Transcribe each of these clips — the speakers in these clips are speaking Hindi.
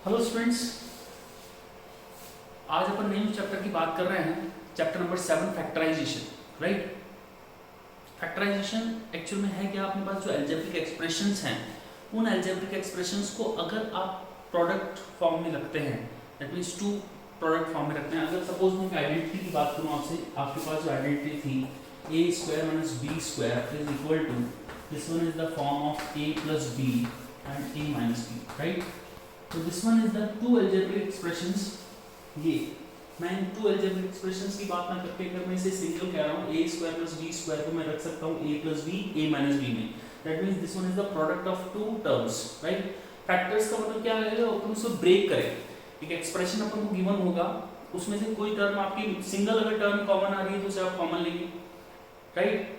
हेलो स्टूडेंट्स, आज अपन नए चैप्टर की बात कर रहे हैं। Chapter number 7 factorization. Right, factorization actual में है क्या? अपने पास जो अलजेब्रिक एक्सप्रेशंस हैं, उन अलजेब्रिक एक्सप्रेशंस को अगर आप प्रोडक्ट फॉर्म में रखते हैं, that means to product form में रखते हैं। अगर सपोज मैं आइडेंटिटी की बात करूं आपसे, आपके पास जो आइडेंटिटी थी a square minus b square is equal to this one is the form of a plus b and a minus b। Right, तो this one is the two algebraic expressions. ये मैं इन टू अलजेब्रिक एक्सप्रेशंस की बात ना करके अगर मैं इसे सिंगल कह रहा हूँ, a square plus b square को मैं रख सकता हूँ a plus b a minus b में। That means this one is the product of two terms. Right, factors का मतलब क्या है? अपन उसको ब्रेक करें। एक एक्सप्रेशन अपन को गिवन होगा, उसमें से कोई टर्म आपकी सिंगल अगर टर्म कॉमन आ रही है तो उसे आप कॉमन लेंगे। राइट,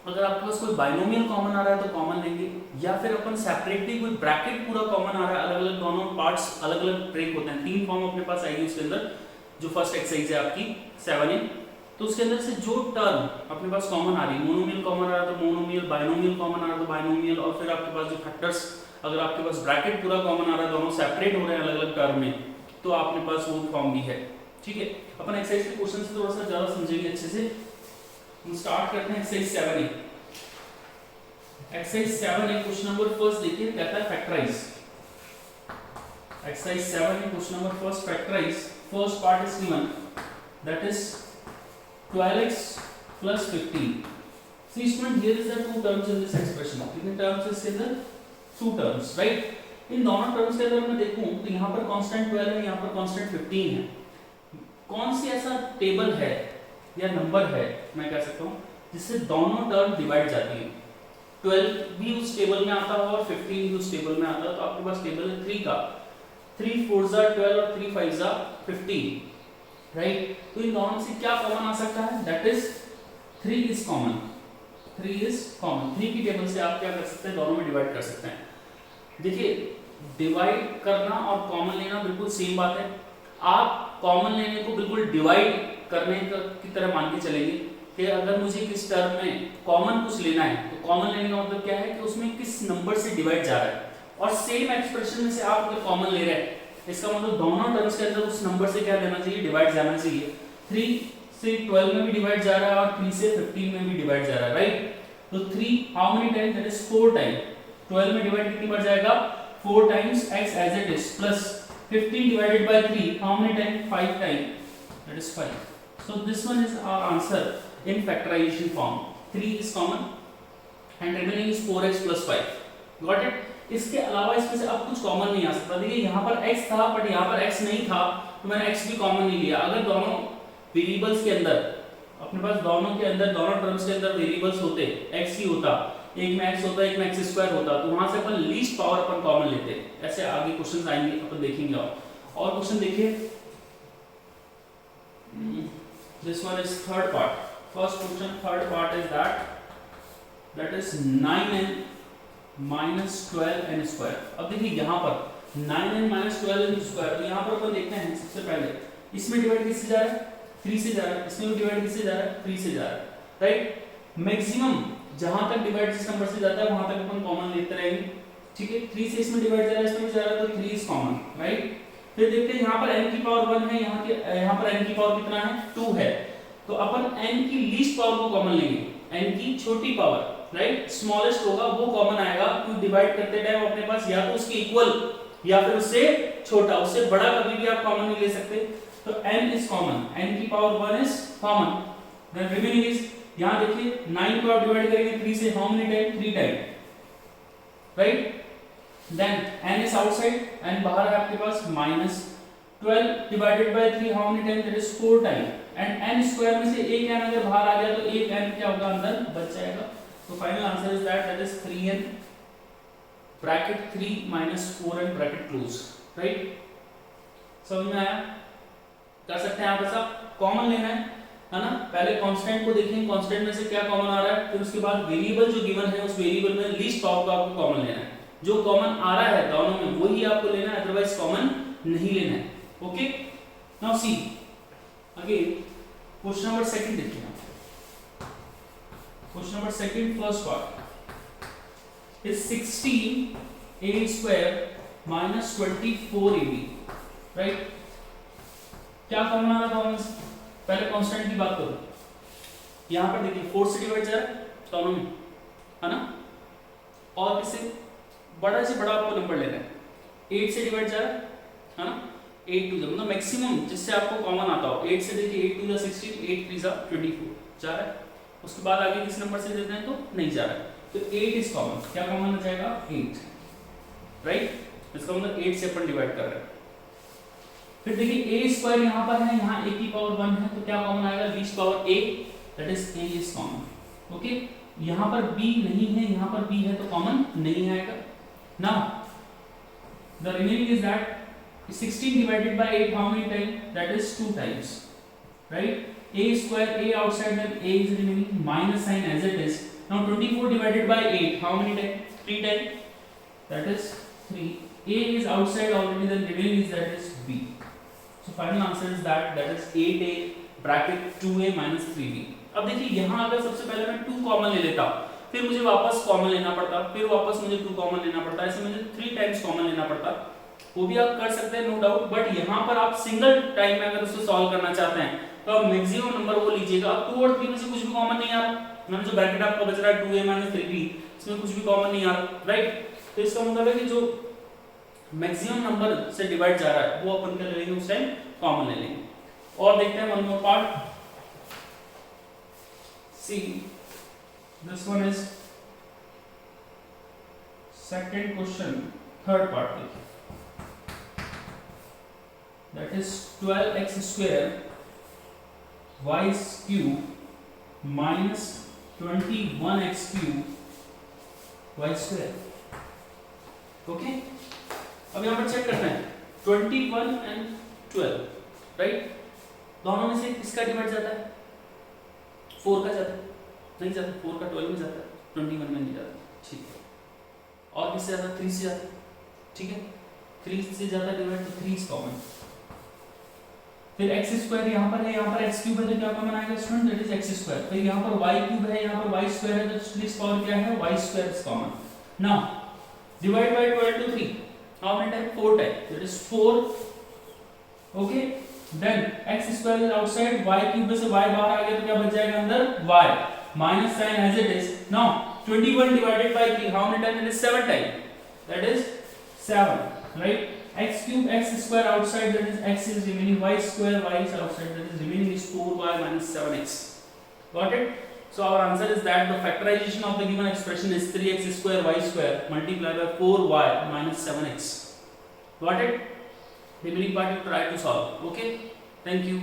अगर आपके पास कोई बाइनोमियल कॉमन आ रहा है तो कॉमन लेंगे, या फिर अपन सेपरेटली कोई ब्रैकेट पूरा कॉमन आ रहा है, अलग अलग दोनों पार्ट्स अलग अलग ब्रेक होते हैं। तीन फॉर्म अपने पास आएगी उसके अंदर। जो फर्स्ट एक्सरसाइज है आपकी 7A, तो उसके अंदर से जो टर्म अपने पास कॉमन आ रही है, मोनोमियल कॉमन आ रहा है तो मोनोमियल, बाइनोमियल कॉमन आ रहा है तो बाइनोमियल, और फिर आपके पास जो फैक्टर्स, अगर आपके पास ब्रैकेट पूरा कॉमन आ रहा है, दोनों सेपरेट हो रहे हैं अलग अलग टर्म में, तो आपके पास वो फॉर्म भी है। ठीक है, अपन एक्सरसाइज के क्वेश्चन से थोड़ा सा ज्यादा समझेंगे अच्छे से। हम स्टार्ट करते हैं exercise 7A। Exercise 7A question number first देखिए, कहता है factorize. Exercise 7A question number first factorize. First part is given, that is 12x plus 15. See student, here is the two terms in this expression. कितने terms है इसके अंदर? Two terms, right? इन दोनों terms के अंदर मैं देखूं तो यहाँ पर constant 12 है, यहाँ पर constant 15 है। कौन सी ऐसा टेबल है या नंबर है, मैं कह सकता हूँ, जिससे दोनों टर्म डिवाइड जाती है? 12 भी उस टेबल में आता है और 15 भी उस टेबल में आता है। तो आपके पास टेबल है 3 का, 3 4 12 और 3 5 15। राइट, तो इन दोनों से क्या कॉमन आ सकता है? That is 3 is common. 3 is common. 3 की टेबल से आप क्या कर सकते हैं? दोनों में डिवाइड कर सकते हैं। देखिए, डिवाइड करना और कॉमन लेना बिल्कुल सेम बात है। आप कॉमन लेने को बिल्कुल डिवाइड करने की तरह मान के चलेंगे कि अगर मुझे किस टर्म में कॉमन कुछ लेना है, तो कॉमन लेने का मतलब क्या है कि उसमें किस नंबर से डिवाइड जा रहा है। और सेम एक्सप्रेशन में से आप अगर कॉमन ले रहे हैं, इसका मतलब दोनों टर्म्स के अंदर उस नंबर से क्या देना चाहिए? डिवाइड जाना चाहिए। 3 से 12 में भी डिवाइड जा रहा है और 3 से 15 में भी डिवाइड जा रहा है। राइट, तो 3 how many time? That is 4 time. 12 में डिवाइड कितनी बार जाएगा? 4 times x as it is, plus 15 divided by 3 how many time? 5 time, that is 5। So this one is our answer in factorization form. 3 is common and remaining is 4x plus 5। Got it? इसके अलावा इसमें से अब कुछ कॉमन नहीं आ सकता। देखिए, यहाँ पर x था बट यहाँ पर x नहीं था, तो मैंने x भी कॉमन नहीं लिया। अगर दोनों वेरिएबल्स के अंदर, अपने पास दोनों के अंदर, दोनों टर्म्स के अंदर वेरिएबल्स होते, x ही होता, एक में x होता, एक में x स्क्वायर होता, तो वहां से अपन लीस्ट पावर अपन कॉमन लेते। ऐसे आगे क्वेश्चंस आएंगे, अपन देखेंगे। और क्वेश्चन देखिए, this one is third part. First question third part is that is 9n minus 12n square. अब देखिए यहाँ पर 9n माइनस 12n स्क्वायर, यहाँ पर अपन देखते हैं सबसे पहले इसमें डिवाइड किससे जा रहा है? 3 से जा रहा है। इसमें डिवाइड किससे जा रहा है? 3 से जा रहा है। राइट, मैक्सिमम जहां तक डिवाइड जिस नंबर से जाता है वहां तक अपन कॉमन लेते रहेंगे। ठीक है, 3 से इसमें डिवाइड जा रहा है, इसमें भी जा रहा है, तो 3 इज कॉमन। राइट, फिर देखते हैं यहाँ पर n की पावर 1 है, यहाँ पर n की पावर कितना है? 2 है। तो अपन n की लीस्ट पावर को कॉमन लेंगे, n की छोटी पावर, राइट, स्मॉलेस्ट होगा वो कॉमन आएगा। क्योंकि डिवाइड करते टाइम अपने पास या तो उसके इक्वल या फिर उससे छोटा, उससे बड़ा कभी भी आप कॉमन नहीं ले सकते। तो n इज कॉमन, n की power 1 is common. Then remaining is, यहां देखिए 9 को आप डिवाइड करेंगे 3 से, how many time? 3 time. Right, then n is outside, n बाहर है आपके पास, minus 12 divided by 3 how many time? That is 4 time. And n square में से एक n अगर बाहर आ गया तो एक n क्या होगा? अंदर बच जाएगा। तो final answer is that is 3n bracket 3 minus 4n bracket close. Right, समझ में आया? कर सकते हैं आप ऐसा। कॉमन लेना है ना? पहले कांस्टेंट को देखें, कांस्टेंट में से क्या कॉमन आ रहा है, फिर उसके बाद वेरिएबल जो गिवन है उस वेरिएबल में लीस्ट पावर को आपको कॉमन लेना है। जो कॉमन आ रहा है दोनों में वही आपको लेना है, अदरवाइज कॉमन नहीं लेना है। Okay, now see again question number second देखिए। Question number second first part is 16 a square minus 24ab, right. क्या कॉमन आ रहा कॉमन से? पहले कांस्टेंट की बात करो। यहां पर देखिए 4 से डिवाइड जा रहा है दोनों में, है ना, और किससे बड़ा से बड़ा आपको नंबर लेना है, 8 से डिवाइड जा रहा है ना, 8 टू मतलब मैक्सिमम जिससे आपको कॉमन आता हो। 8 से देखिए 8 टू 16, 8 3 24 जा रहा है। उसके बाद आगे किस नंबर से देते हैं तो नहीं जा रहा है, तो 8 इज कॉमन। क्या कॉमन आ जाएगा? 8, राइट। इसका मतलब 8 से अपन डिवाइड कर रहे हैं। फिर देखिए a स्क्वायर यहाँ पर है, यहाँ a की पावर 1 है, तो क्या कॉमन आएगा? b power a, that is a is common. Okay, यहाँ पर b नहीं है, यहाँ पर b है, तो कॉमन नहीं आएगा। Now the remaining is that 16 divided by 8 how many times? That is 2 times, right? A square, a outside, then a is remaining, minus sign as it is. Now 24 divided by 8 how many times? 3 times, that is 3. A is outside already, then remaining is that is b. So final answer is that is 8a bracket 2a minus 3b. अब देखिए यहाँ अगर सबसे पहले मैं 2 कॉमन ले लेता, फिर मुझे वापस कॉमन लेना पड़ता, फिर वापस मुझे 2 कॉमन लेना पड़ता, ऐसे मुझे 3 टाइम्स कॉमन लेना पड़ता। वो भी आप कर सकते हैं नो डाउट, बट यहाँ पर आप सिंगल टाइम में अगर उसको सॉल्व करना चाहते हैं तो आप मैक्सिमम नंबर वो लीजिएगा। 2 और 3 में से कुछ भी कॉमन नहीं आ रहा, मैंने जो ब्रैकेट आपको बच रहा है 2a minus 3b, इसमें कुछ भी कॉमन नहीं आ रहा, राइट। तो इसका मतलब है कि जो मैक्सिमम नंबर से डिवाइड जा रहा है वो अपन क्या ले लेंगे उस टाइम? कॉमन ले लेंगे। और देखते हैं one more part, see this one is second question, third part देखिए, that is 12x square y cube minus 21x cube y square. Okay, अब यहाँ पर चेक करना है 21 एंड 12, राइट। दोनों में से किसका डिवाइड जाता है? 4 का जाता है, नहीं जाता, 4 का 12 में जाता है, 21 में नहीं जाता, ठीक है। और किससे जाता है? 3 से जाता है, ठीक है। 3 से जाता डिवाइड, तो 3 इज कॉमन। फिर x स्क्वायर यहाँ पर है, यहाँ पर x क्यूब है, तो क्या कॉमन आएगा student? That is x square. फिर यहाँ पर y क्यूब है, यहाँ पर y स्क्वायर है, तो इस पावर क्या है? y square is common. Now divide by 12 to 3 how many time? 4 time, that is 4। Okay, then x square is outside, y cube में से y बाहर आ गया, तो क्या बच जाएगा अंदर? y minus sign as it is. Now 21 divided by 3 how many time? It is 7 time, that is 7, right. x cube x square outside, that is x is remaining, y square y is outside, that is remaining is 4y minus 7x. Got it? So our answer is that the factorization of the given expression is 3x square y square multiplied by 4y minus 7x. Got it? Remaining part you try to solve. Okay? Thank you.